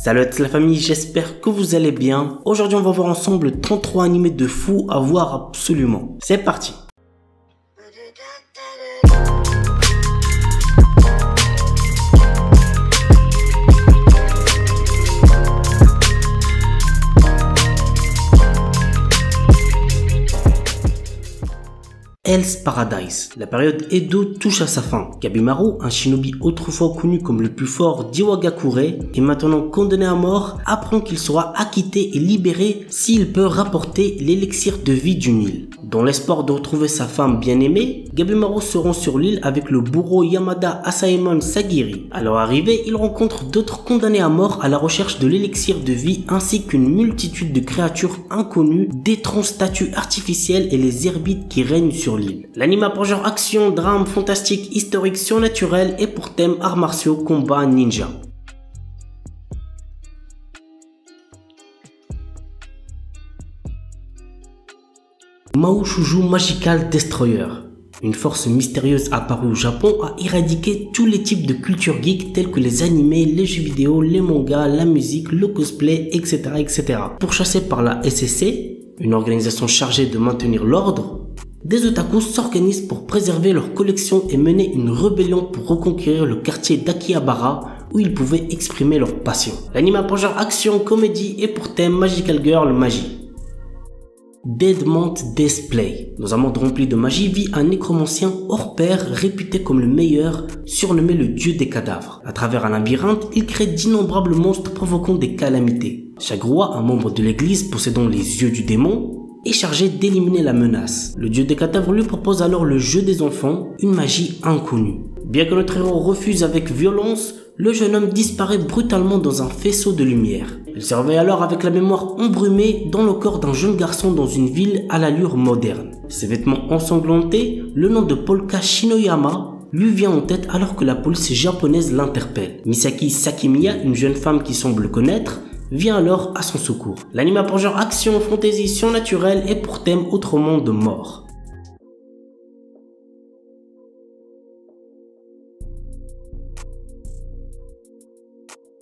Salut à toute la famille, j'espère que vous allez bien. Aujourd'hui on va voir ensemble 33 animés de fou à voir absolument. C'est parti. Hell's Paradise. La période Edo touche à sa fin. Gabimaru, un shinobi autrefois connu comme le plus fort d'Iwagakure et maintenant condamné à mort, apprend qu'il sera acquitté et libéré s'il peut rapporter l'élixir de vie d'une île. Dans l'espoir de retrouver sa femme bien-aimée, Gabimaru se rend sur l'île avec le bourreau Yamada Asaemon Sagiri. À leur arrivée, il rencontre d'autres condamnés à mort à la recherche de l'élixir de vie ainsi qu'une multitude de créatures inconnues, d'étranges statues artificielles et les herbites qui règnent sur l'île. L'anime a pour genre action, drame, fantastique, historique, surnaturel et pour thème arts martiaux, combat, ninja. Maoshuju Magical Destroyer. Une force mystérieuse apparue au Japon a éradiqué tous les types de culture geek tels que les animés, les jeux vidéo, les mangas, la musique, le cosplay, etc. Pourchassés par la SSC, une organisation chargée de maintenir l'ordre, des otakus s'organisent pour préserver leur collection et mener une rébellion pour reconquérir le quartier d'Akihabara où ils pouvaient exprimer leur passion. L'anime a pour genre action, comédie et pour thème Magical Girl Magie. Deadmant Display. Dans un monde rempli de magie vit un nécromancien hors pair réputé comme le meilleur, surnommé le dieu des cadavres. À travers un labyrinthe, il crée d'innombrables monstres provoquant des calamités. Chaque roi, un membre de l'église possédant les yeux du démon, est chargé d'éliminer la menace. Le dieu des cadavres lui propose alors le jeu des enfants, une magie inconnue. Bien que notre héros refuse avec violence, le jeune homme disparaît brutalement dans un faisceau de lumière. Il se réveille alors avec la mémoire embrumée dans le corps d'un jeune garçon dans une ville à l'allure moderne. Ses vêtements ensanglantés, le nom de Polka Shinoyama lui vient en tête alors que la police japonaise l'interpelle. Misaki Sakimiya, une jeune femme qui semble le connaître, vient alors à son secours. L'anime a pour genre action, fantasy, surnaturel et pour thème autre monde de mort.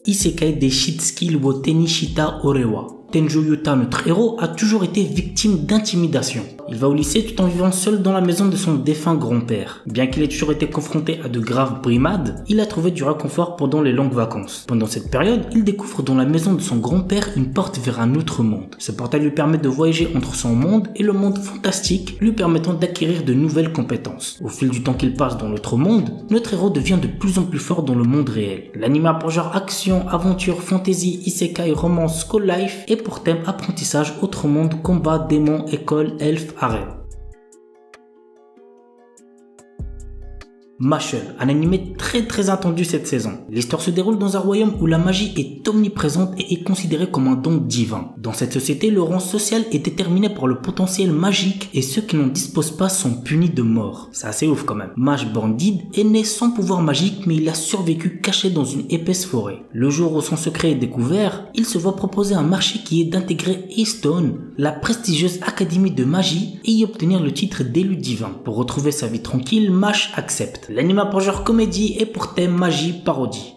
Isekai de Shitsuki wo Tenishita Orewa. Tenjo Yuta, notre héros, a toujours été victime d'intimidation. Il va au lycée tout en vivant seul dans la maison de son défunt grand-père. Bien qu'il ait toujours été confronté à de graves brimades, il a trouvé du réconfort pendant les longues vacances. Pendant cette période, il découvre dans la maison de son grand-père une porte vers un autre monde. Ce portail lui permet de voyager entre son monde et le monde fantastique, lui permettant d'acquérir de nouvelles compétences. Au fil du temps qu'il passe dans l'autre monde, notre héros devient de plus en plus fort dans le monde réel. L'anime a pour genre action, aventure, fantasy, isekai, romance, school life et pour thème apprentissage, autre monde, combat, démon, école, elfe, harem. Mashle, un animé très attendu cette saison. L'histoire se déroule dans un royaume où la magie est omniprésente et est considérée comme un don divin. Dans cette société, le rang social est déterminé par le potentiel magique et ceux qui n'en disposent pas sont punis de mort. C'est assez ouf quand même. Mage Bandid est né sans pouvoir magique mais il a survécu caché dans une épaisse forêt. Le jour où son secret est découvert, il se voit proposer un marché qui est d'intégrer Eastone, la prestigieuse académie de magie, et y obtenir le titre d'élu divin. Pour retrouver sa vie tranquille, Mash accepte. L'anime a pour genre comédie et pour thème magie parodie.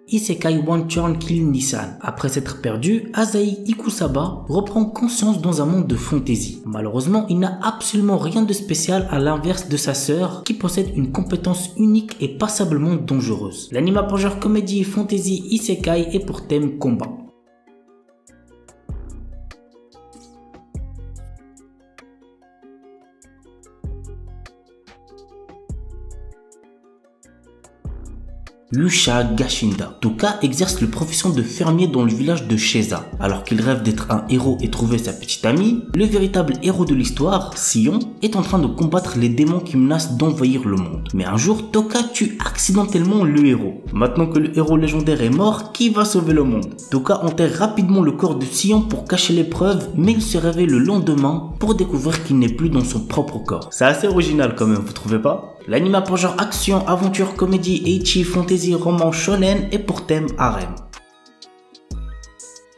Isekai One Turn Kill Nissan. Après s'être perdu, Asahi Ikusaba reprend conscience dans un monde de fantasy. Malheureusement, il n'a absolument rien de spécial à l'inverse de sa sœur qui possède une compétence unique et passablement dangereuse. L'anime a pour genre comédie, fantasy, isekai et pour thème combat. Yusha Gashinda. Toka exerce la profession de fermier dans le village de Sheza. Alors qu'il rêve d'être un héros et trouver sa petite amie, le véritable héros de l'histoire, Sion, est en train de combattre les démons qui menacent d'envahir le monde. Mais un jour, Toka tue accidentellement le héros. Maintenant que le héros légendaire est mort, qui va sauver le monde? Toka enterre rapidement le corps de Sion pour cacher les preuves, mais il se réveille le lendemain pour découvrir qu'il n'est plus dans son propre corps. C'est assez original quand même, vous trouvez pas? L'anime a pour genre action, aventure, comédie, ecchi, fantasy, roman, shonen et pour thème harem.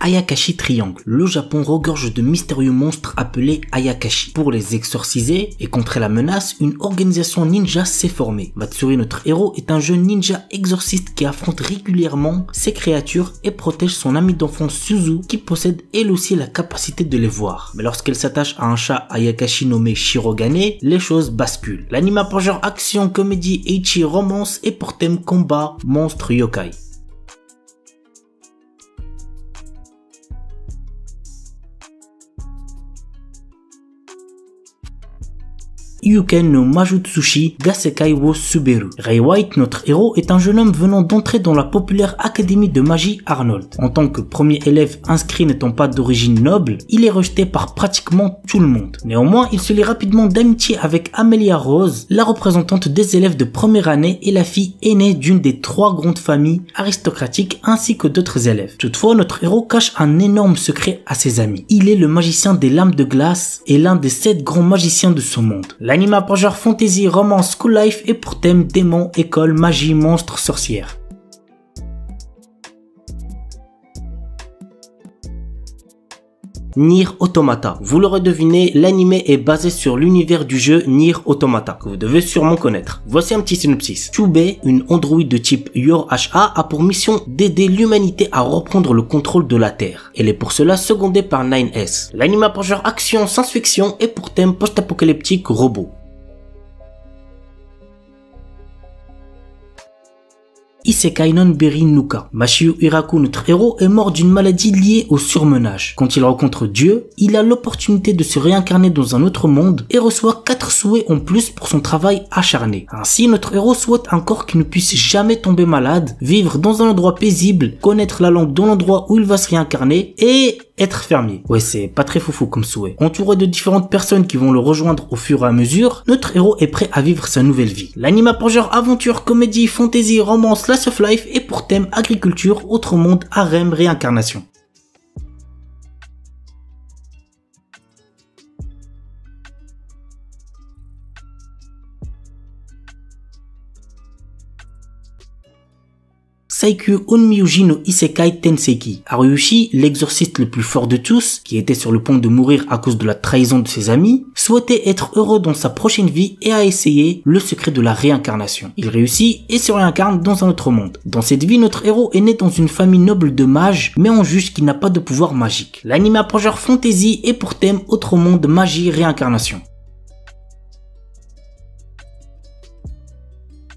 Ayakashi Triangle. Le Japon regorge de mystérieux monstres appelés Ayakashi. Pour les exorciser et contrer la menace, une organisation ninja s'est formée. Matsuri, notre héros, est un jeune ninja exorciste qui affronte régulièrement ces créatures et protège son ami d'enfance Suzu qui possède elle aussi la capacité de les voir. Mais lorsqu'elle s'attache à un chat Ayakashi nommé Shirogane, les choses basculent. L'anime a pour genre action, comédie, ecchi, romance et pour thème combat, monstre, yokai. Yuken no Majutsushi Gasekai wo Suberu. Ray White, notre héros, est un jeune homme venant d'entrer dans la populaire académie de magie Arnold. En tant que premier élève inscrit n'étant pas d'origine noble, il est rejeté par pratiquement tout le monde. Néanmoins, il se lie rapidement d'amitié avec Amelia Rose, la représentante des élèves de première année et la fille aînée d'une des 3 grandes familles aristocratiques ainsi que d'autres élèves. Toutefois, notre héros cache un énorme secret à ses amis. Il est le magicien des lames de glace et l'un des 7 grands magiciens de ce monde. L'anime a pour genre fantasy, romance, school life et pour thème démons, école, magie, monstres, sorcières. Nier Automata. Vous l'aurez deviné, l'anime est basé sur l'univers du jeu Nier Automata, que vous devez sûrement connaître. Voici un petit synopsis. Chubei, une androïde de type Yor-HA, a pour mission d'aider l'humanité à reprendre le contrôle de la Terre. Elle est pour cela secondée par 9S. L'anime a pour genre action, science-fiction et pour thème post-apocalyptique robot. Isekai non Beri Nuka. Mashiu Hiraku, notre héros, est mort d'une maladie liée au surmenage. Quand il rencontre Dieu, il a l'opportunité de se réincarner dans un autre monde et reçoit 4 souhaits en plus pour son travail acharné. Ainsi, notre héros souhaite un corps qui ne puisse jamais tomber malade, vivre dans un endroit paisible, connaître la langue dans l'endroit où il va se réincarner et être fermier. Ouais, c'est pas très foufou comme souhait. Entouré de différentes personnes qui vont le rejoindre au fur et à mesure, notre héros est prêt à vivre sa nouvelle vie. L'anime a pour genre aventure, comédie, fantasy, romance, slice of life et pour thème agriculture, autre monde, harem, réincarnation. Saikyu Onmyuji no Isekai Tenseiki. Haruyushi, l'exorciste le plus fort de tous, qui était sur le point de mourir à cause de la trahison de ses amis, souhaitait être heureux dans sa prochaine vie et a essayé le secret de la réincarnation. Il réussit et se réincarne dans un autre monde. Dans cette vie, notre héros est né dans une famille noble de mages, mais en juge qui n'a pas de pouvoir magique. L'anime a pour genre fantasy et pour thème autre monde, magie, réincarnation.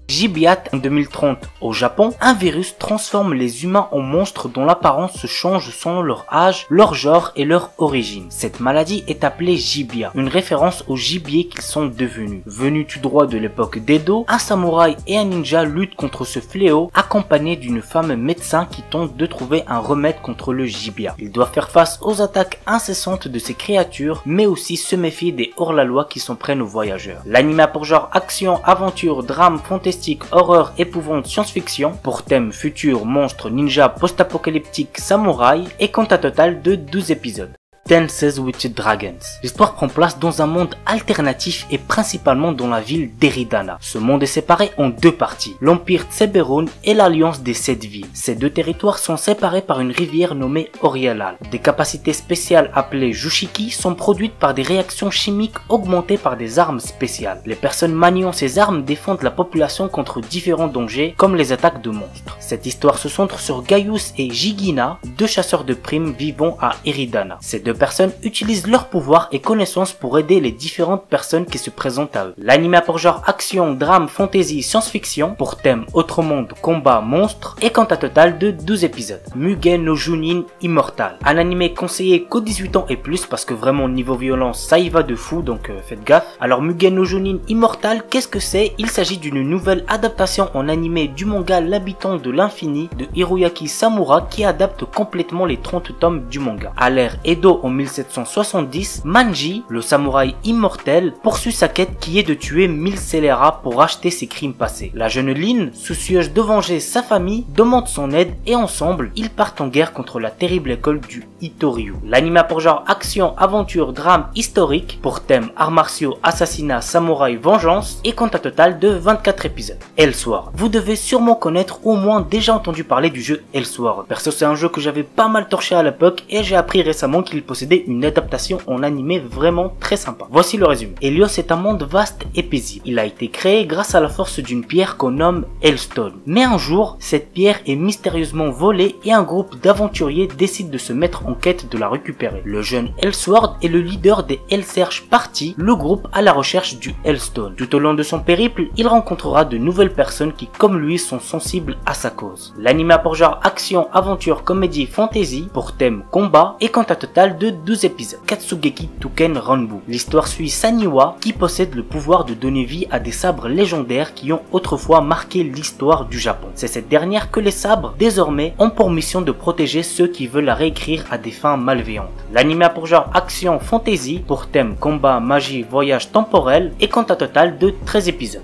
Gibiat en 2030. Au Japon, un virus transforme les humains en monstres dont l'apparence se change selon leur âge, leur genre et leur origine. Cette maladie est appelée Gibia, une référence aux gibiers qu'ils sont devenus. Venus tout droit de l'époque d'Edo, un samouraï et un ninja luttent contre ce fléau, accompagnés d'une femme médecin qui tente de trouver un remède contre le Gibia. Ils doivent faire face aux attaques incessantes de ces créatures, mais aussi se méfier des hors-la-loi qui s'en prennent aux voyageurs. L'anime a pour genre action, aventure, drame, fantastique, horreur, épouvante, science-fiction, pour thème futur, monstre, ninja, post-apocalyptique, samouraï, et compte un total de 12 épisodes. Dances with Dragons. L'histoire prend place dans un monde alternatif et principalement dans la ville d'Eridana. Ce monde est séparé en 2 parties, l'Empire Tseberun et l'Alliance des 7 villes. Ces 2 territoires sont séparés par une rivière nommée Orialal. Des capacités spéciales appelées Jushiki sont produites par des réactions chimiques augmentées par des armes spéciales. Les personnes maniant ces armes défendent la population contre différents dangers comme les attaques de monstres. Cette histoire se centre sur Gaius et Jigina, 2 chasseurs de primes vivant à Eridana. Ces 2 personnes utilisent leur pouvoir et connaissances pour aider les différentes personnes qui se présentent à eux. L'anime a pour genre action, drame, fantasy, science-fiction, pour thème autre monde, combat, monstre, et compte un total de 12 épisodes. Mugen no Junin Immortal. Un anime conseillé qu'aux 18 ans et plus parce que vraiment niveau violence ça y va de fou, donc faites gaffe. Alors Mugen no Junin Immortal, qu'est-ce que c'est? Il s'agit d'une nouvelle adaptation en animé du manga L'habitant de l'infini de Hiroyuki Samura qui adapte complètement les 30 tomes du manga. À l'ère Edo en 1770, Manji, le samouraï immortel, poursuit sa quête qui est de tuer 1000 scélérats pour racheter ses crimes passés. La jeune Lin, soucieuse de venger sa famille, demande son aide et ensemble, ils partent en guerre contre la terrible école du Ito-Ryu. L'anime a pour genre action, aventure, drame, historique, pour thème arts martiaux, assassinat, samouraï, vengeance et compte un total de 24 épisodes. Elsword. Vous devez sûrement connaître au moins déjà entendu parler du jeu Elsword. Perso, c'est un jeu que j'avais pas mal torché à l'époque et j'ai appris récemment qu'il possédait une adaptation en animé vraiment très sympa. Voici le résumé. Helios est un monde vaste et paisible. Il a été créé grâce à la force d'une pierre qu'on nomme Hellstone. Mais un jour, cette pierre est mystérieusement volée et un groupe d'aventuriers décide de se mettre en quête de la récupérer. Le jeune Elsword est le leader des Hellsearch Party, le groupe à la recherche du Hellstone. Tout au long de son périple, il rencontrera de nouvelles personnes qui, comme lui, sont sensibles à sa cause. L'anime a pour genre action, aventure, comédie, fantasy, pour thème combat et compte un total de 12 épisodes. Katsugeki Touken Ranbu. L'histoire suit Saniwa qui possède le pouvoir de donner vie à des sabres légendaires qui ont autrefois marqué l'histoire du Japon. C'est cette dernière que les sabres, désormais, ont pour mission de protéger ceux qui veulent la réécrire à des fins malveillantes. L'anime a pour genre action, fantasy, pour thème combat, magie, voyage temporel et compte un total de 13 épisodes.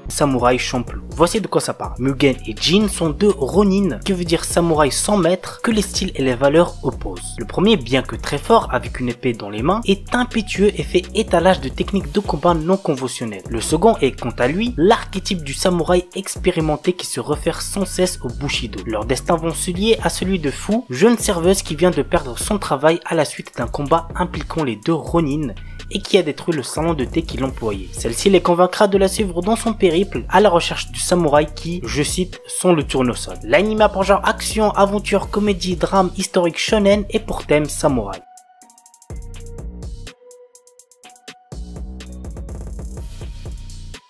Samouraï Champloo. Voici de quoi ça parle. Mugen et Jin sont deux Ronin, qui veut dire samouraï sans maître, que les styles et les valeurs opposent. Le premier, bien que très fort avec une épée dans les mains, est impétueux et fait étalage de techniques de combat non conventionnelles. Le second est, quant à lui, l'archétype du samouraï expérimenté qui se réfère sans cesse au Bushido. Leurs destins vont se lier à celui de Fu, jeune serveuse qui vient de perdre son travail à la suite d'un combat impliquant les deux Ronin, et qui a détruit le salon de thé qu'il employait. Celle-ci les convaincra de la suivre dans son périple à la recherche du samouraï qui, je cite, sont le tournesol. L'anime a pour genre action, aventure, comédie, drame, historique shonen et pour thème samouraï.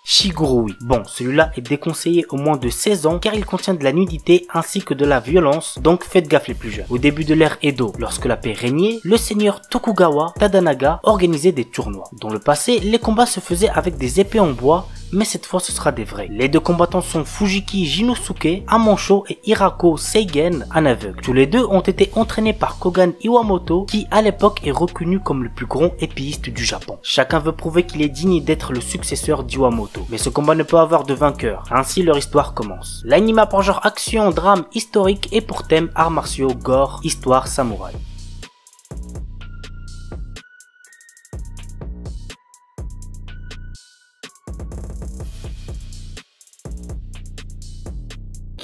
Shigurui. Bon, celui-là est déconseillé au moins de 16 ans car il contient de la nudité ainsi que de la violence, donc faites gaffe les plus jeunes. Au début de l'ère Edo, lorsque la paix régnait, le seigneur Tokugawa Tadanaga organisait des tournois. Dans le passé, les combats se faisaient avec des épées en bois, mais cette fois ce sera des vrais. Les deux combattants sont Fujiki Jinosuke, un manchot, et Hirako Seigen, un aveugle. Tous les deux ont été entraînés par Kogan Iwamoto, qui à l'époque est reconnu comme le plus grand épéiste du Japon. Chacun veut prouver qu'il est digne d'être le successeur d'Iwamoto, mais ce combat ne peut avoir de vainqueur. Ainsi leur histoire commence. L'anime a pour genre action, drame, historique et pour thème arts martiaux, gore, histoire, samouraï.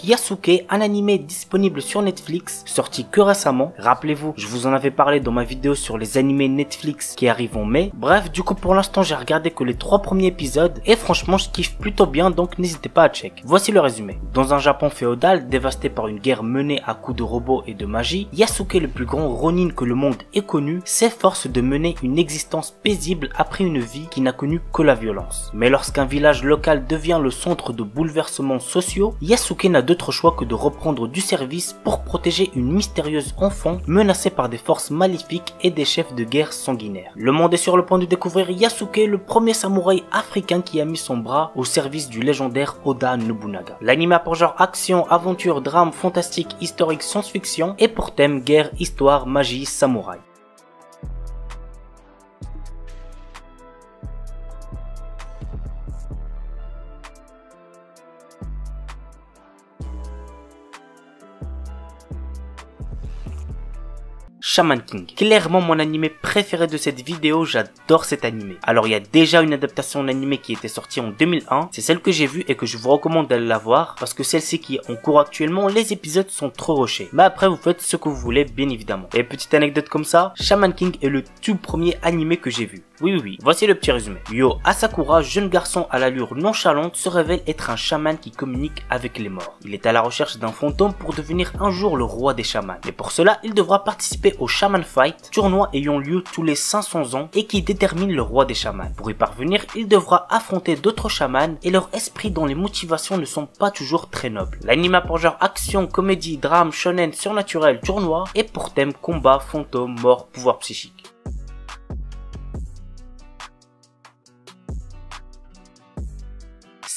Yasuke, un animé disponible sur Netflix, sorti que récemment. Rappelez-vous, je vous en avais parlé dans ma vidéo sur les animés Netflix qui arrivent en mai. Bref, du coup pour l'instant j'ai regardé que les 3 premiers épisodes et franchement je kiffe plutôt bien, donc n'hésitez pas à check. Voici le résumé. Dans un Japon féodal dévasté par une guerre menée à coups de robots et de magie, Yasuke, le plus grand Ronin que le monde ait connu, s'efforce de mener une existence paisible après une vie qui n'a connu que la violence. Mais lorsqu'un village local devient le centre de bouleversements sociaux, Yasuke n'a d'autre choix que de reprendre du service pour protéger une mystérieuse enfant menacée par des forces maléfiques et des chefs de guerre sanguinaires. Le monde est sur le point de découvrir Yasuke, le premier samouraï africain qui a mis son bras au service du légendaire Oda Nobunaga. L'anime a pour genre action, aventure, drame, fantastique, historique, science-fiction et pour thème guerre, histoire, magie, samouraï. Shaman King. Clairement mon animé préféré de cette vidéo, j'adore cet animé. Alors il y a déjà une adaptation en animé qui était sortie en 2001, c'est celle que j'ai vue et que je vous recommande d'aller la voir parce que celle-ci qui est en cours actuellement, les épisodes sont trop rushés. Mais après vous faites ce que vous voulez bien évidemment. Et petite anecdote comme ça, Shaman King est le tout premier animé que j'ai vu. Oui, voici le petit résumé. Yo Asakura, jeune garçon à l'allure nonchalante, se révèle être un chaman qui communique avec les morts. Il est à la recherche d'un fantôme pour devenir un jour le roi des chamans. Mais pour cela, il devra participer au Shaman Fight, tournoi ayant lieu tous les 500 ans et qui détermine le roi des chamans. Pour y parvenir, il devra affronter d'autres chamans et leurs esprits dont les motivations ne sont pas toujours très nobles. L'anime a pour genre action, comédie, drame, shonen, surnaturel, tournoi et pour thème combat, fantôme, mort, pouvoir psychique.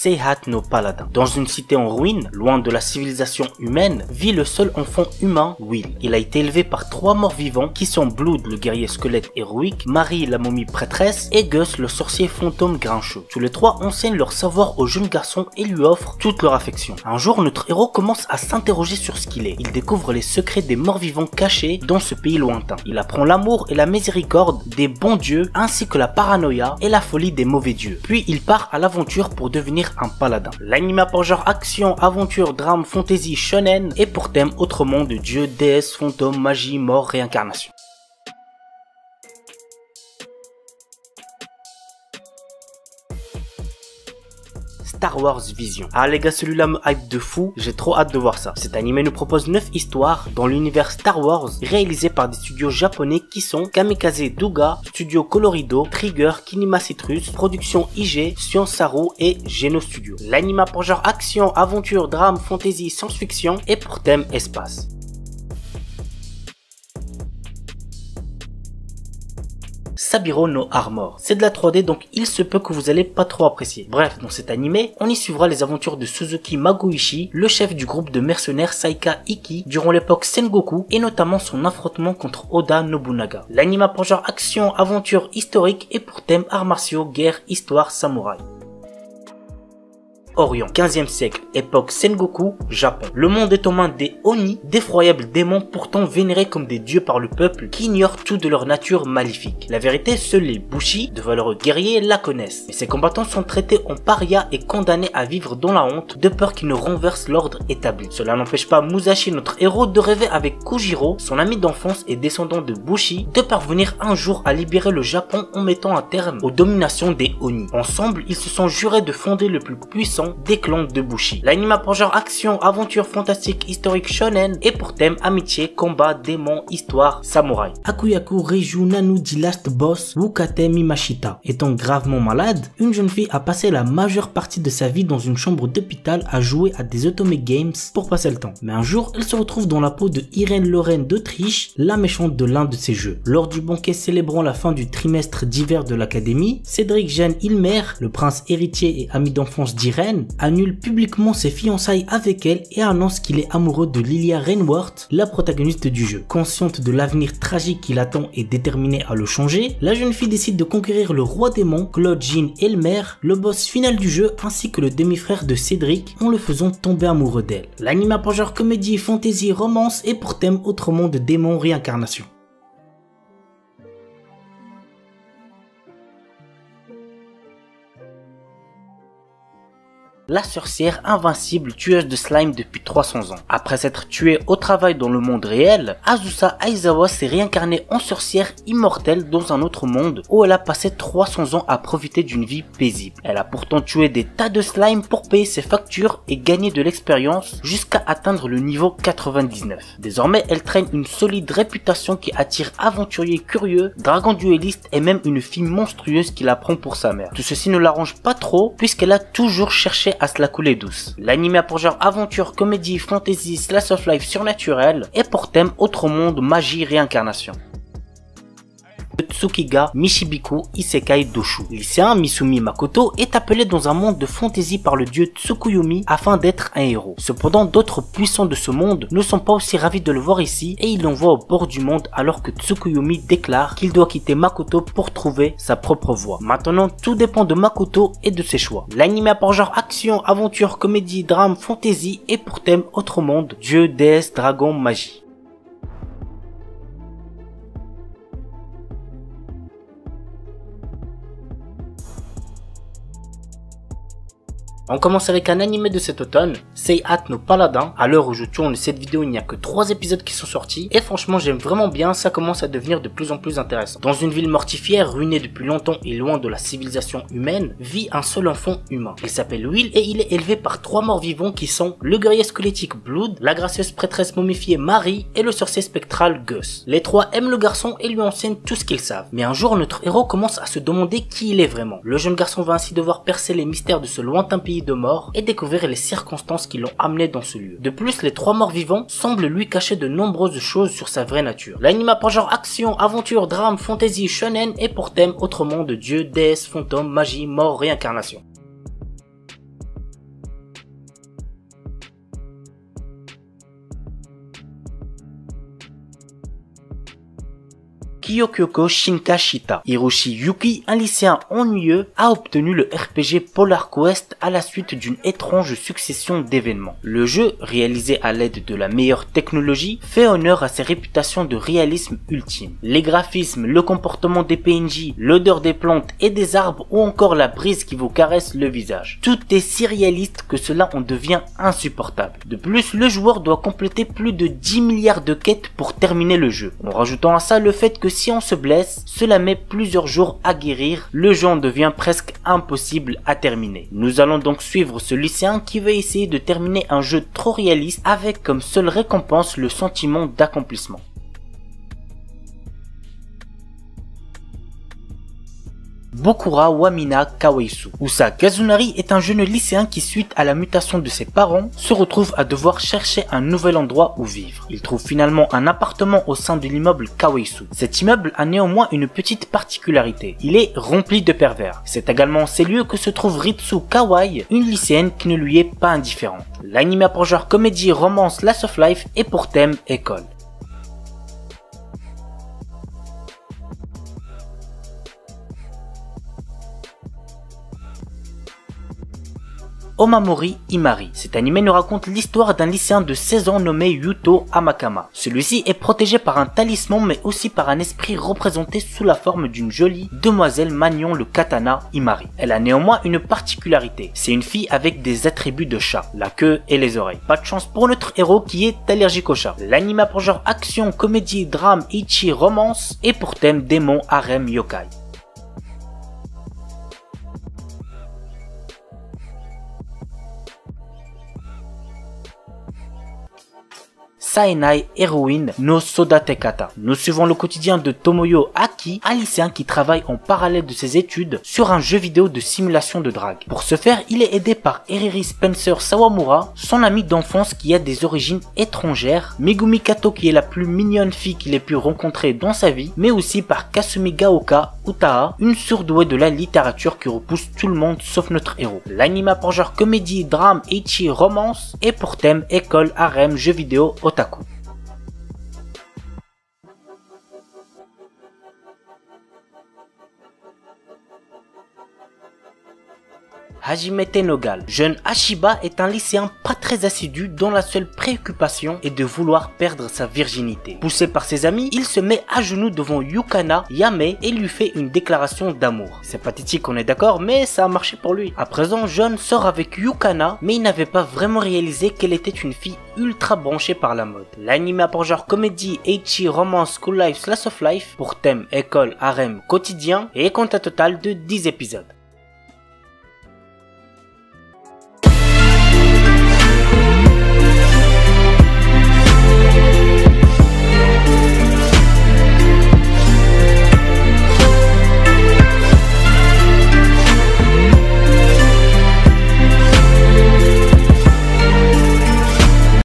Seihat no Paladin. Dans une cité en ruine, loin de la civilisation humaine, vit le seul enfant humain, Will. Il a été élevé par 3 morts vivants qui sont Blood, le guerrier squelette héroïque, Marie, la momie prêtresse, et Gus, le sorcier fantôme grincheux. Tous les 3 enseignent leur savoir au jeune garçon et lui offrent toute leur affection. Un jour, notre héros commence à s'interroger sur ce qu'il est. Il découvre les secrets des morts vivants cachés dans ce pays lointain. Il apprend l'amour et la miséricorde des bons dieux, ainsi que la paranoïa et la folie des mauvais dieux. Puis il part à l'aventure pour devenir un paladin. L'anime pour genre action, aventure, drame, fantasy, shonen, et pour thème autre monde, dieu, déesse, fantôme, magie, mort, réincarnation. Star Wars Vision. Ah les gars, celui-là me hype de fou, j'ai trop hâte de voir ça. Cet animé nous propose 9 histoires dans l'univers Star Wars, réalisées par des studios japonais qui sont Kamikaze Douga, Studio Colorido, Trigger, Kinema Citrus, Production IG, Science Saru et Geno Studio. L'anime pour genre action, aventure, drame, fantasy, science-fiction et pour thème espace. Saburo no Armor. C'est de la 3D, donc il se peut que vous allez pas trop apprécier. Bref, dans cet animé, on y suivra les aventures de Suzuki Magoichi, le chef du groupe de mercenaires Saika Iki durant l'époque Sengoku, et notamment son affrontement contre Oda Nobunaga. L'anime pour genre action, aventure historique et pour thème arts martiaux, guerre, histoire, samouraï. Orient, 15e siècle, époque Sengoku, Japon. Le monde est aux mains des Oni, d'effroyables démons pourtant vénérés comme des dieux par le peuple qui ignorent tout de leur nature maléfique. La vérité, seuls les Bushi, de valeureux guerriers, la connaissent. Mais ces combattants sont traités en paria et condamnés à vivre dans la honte de peur qu'ils ne renversent l'ordre établi. Cela n'empêche pas Musashi, notre héros, de rêver avec Kujiro, son ami d'enfance et descendant de Bushi, de parvenir un jour à libérer le Japon en mettant un terme aux dominations des Oni. Ensemble, ils se sont jurés de fonder le plus puissant des clans de Bushi. L'anime pour genre action, aventure, fantastique, historique, shonen et pour thème amitié, combat, démon, histoire, samouraï. Akuyaku Reiju Nanu dit Last Boss Wukate Mimashita. Étant gravement malade, une jeune fille a passé la majeure partie de sa vie dans une chambre d'hôpital à jouer à des Otome Games pour passer le temps. Mais un jour, elle se retrouve dans la peau de Irène Lorraine d'Autriche, la méchante de l'un de ses jeux. Lors du banquet célébrant la fin du trimestre d'hiver de l'académie, Cédric Jeanne Ilmer, le prince héritier et ami d'enfance d'Irène, annule publiquement ses fiançailles avec elle et annonce qu'il est amoureux de Lilia Rainworth, la protagoniste du jeu. Consciente de l'avenir tragique qui l'attend et déterminée à le changer, la jeune fille décide de conquérir le roi démon, Claude Jean Elmer, le boss final du jeu ainsi que le demi-frère de Cédric, en le faisant tomber amoureux d'elle. L'anime pour genre comédie, fantasy, romance et pour thème autre monde, démon, réincarnation. La sorcière invincible tueuse de slime depuis 300 ans. Après s'être tuée au travail dans le monde réel, Azusa Aizawa s'est réincarnée en sorcière immortelle dans un autre monde où elle a passé 300 ans à profiter d'une vie paisible. Elle a pourtant tué des tas de slime pour payer ses factures et gagner de l'expérience jusqu'à atteindre le niveau 99. Désormais, elle traîne une solide réputation qui attire aventuriers curieux, dragons duellistes et même une fille monstrueuse qui la prend pour sa mère. Tout ceci ne l'arrange pas trop puisqu'elle a toujours cherché à se la couler douce. L'anime a pour genre aventure, comédie, fantasy, slice of life surnaturel et pour thème autre monde, magie, réincarnation. Tsukiga Michibiku Isekai Doshu. Lycéen Misumi Makoto est appelé dans un monde de fantasy par le dieu Tsukuyomi afin d'être un héros. Cependant, d'autres puissants de ce monde ne sont pas aussi ravis de le voir ici et ils l'envoient au bord du monde alors que Tsukuyomi déclare qu'il doit quitter Makoto pour trouver sa propre voie. Maintenant, tout dépend de Makoto et de ses choix. L'anime a pour genre action, aventure, comédie, drame, fantasy et pour thème autre monde, dieu, déesse, dragon, magie. On commence avec un animé de cet automne, Seihat no Paladin. À l'heure où je tourne cette vidéo, il n'y a que 3 épisodes qui sont sortis et franchement j'aime vraiment bien, ça commence à devenir de plus en plus intéressant. Dans une ville mortifière, ruinée depuis longtemps et loin de la civilisation humaine, vit un seul enfant humain. Il s'appelle Will et il est élevé par 3 morts vivants qui sont le guerrier squelettique Blood, la gracieuse prêtresse momifiée Marie et le sorcier spectral Gus. Les 3 aiment le garçon et lui enseignent tout ce qu'ils savent. Mais un jour, notre héros commence à se demander qui il est vraiment. Le jeune garçon va ainsi devoir percer les mystères de ce lointain pays de mort et découvrir les circonstances qui l'ont amené dans ce lieu. De plus, les 3 morts vivants semblent lui cacher de nombreuses choses sur sa vraie nature. L'anime a pour genre action, aventure, drame, fantasy, shonen et pour thème autre monde, dieu, déesse, fantôme, magie, mort, réincarnation. Kiyokyoko Shinkashita. Hiroshi Yuki, un lycéen ennuyeux, a obtenu le RPG Polar Quest à la suite d'une étrange succession d'événements. Le jeu, réalisé à l'aide de la meilleure technologie, fait honneur à ses réputations de réalisme ultime. Les graphismes, le comportement des PNJ, l'odeur des plantes et des arbres ou encore la brise qui vous caresse le visage. Tout est si réaliste que cela en devient insupportable. De plus, le joueur doit compléter plus de 10 milliards de quêtes pour terminer le jeu. En rajoutant à ça le fait que si on se blesse, cela met plusieurs jours à guérir, le jeu en devient presque impossible à terminer. Nous allons donc suivre ce lycéen qui va essayer de terminer un jeu trop réaliste avec comme seule récompense le sentiment d'accomplissement. Bokura Wamina Kaweisu. Usa Kazunari est un jeune lycéen qui, suite à la mutation de ses parents, se retrouve à devoir chercher un nouvel endroit où vivre. Il trouve finalement un appartement au sein de l'immeuble Kaweisu. Cet immeuble a néanmoins une petite particularité. Il est rempli de pervers. C'est également en ces lieux que se trouve Ritsu Kawai, une lycéenne qui ne lui est pas indifférente. L'anime a pour genre comédie, romance, slice of life et pour thème école. Omamori Imari. Cet anime nous raconte l'histoire d'un lycéen de 16 ans nommé Yuto Amakama. Celui-ci est protégé par un talisman mais aussi par un esprit représenté sous la forme d'une jolie demoiselle maniant le katana Imari. Elle a néanmoins une particularité, c'est une fille avec des attributs de chat, la queue et les oreilles. Pas de chance pour notre héros qui est allergique au chat. L'anime a pour genre action, comédie, drame, ichi, romance et pour thème démon, harem, yokai. Saenai Heroine no Sodatekata. Nous suivons le quotidien de Tomoyo Aki, un lycéen qui travaille en parallèle de ses études sur un jeu vidéo de simulation de drague. Pour ce faire, il est aidé par Eriri Spencer Sawamura, son ami d'enfance qui a des origines étrangères, Megumi Kato qui est la plus mignonne fille qu'il ait pu rencontrer dans sa vie, mais aussi par Kasumi Gaoka Utaha, une surdouée de la littérature qui repousse tout le monde sauf notre héros. L'anime a pour genre comédie, drame, ecchi, romance et pour thème école, harem, jeux vidéo, otaku. Hajime Tenogal. Jeune Ashiba est un lycéen pas très assidu dont la seule préoccupation est de vouloir perdre sa virginité. Poussé par ses amis, il se met à genoux devant Yukana Yame et lui fait une déclaration d'amour. C'est pathétique, on est d'accord, mais ça a marché pour lui. À présent, Jeune sort avec Yukana, mais il n'avait pas vraiment réalisé qu'elle était une fille ultra branchée par la mode. L'anime a pour genre comédie, ecchi, romance, school life, slice of life, pour thème école, harem, quotidien et compte un total de 10 épisodes.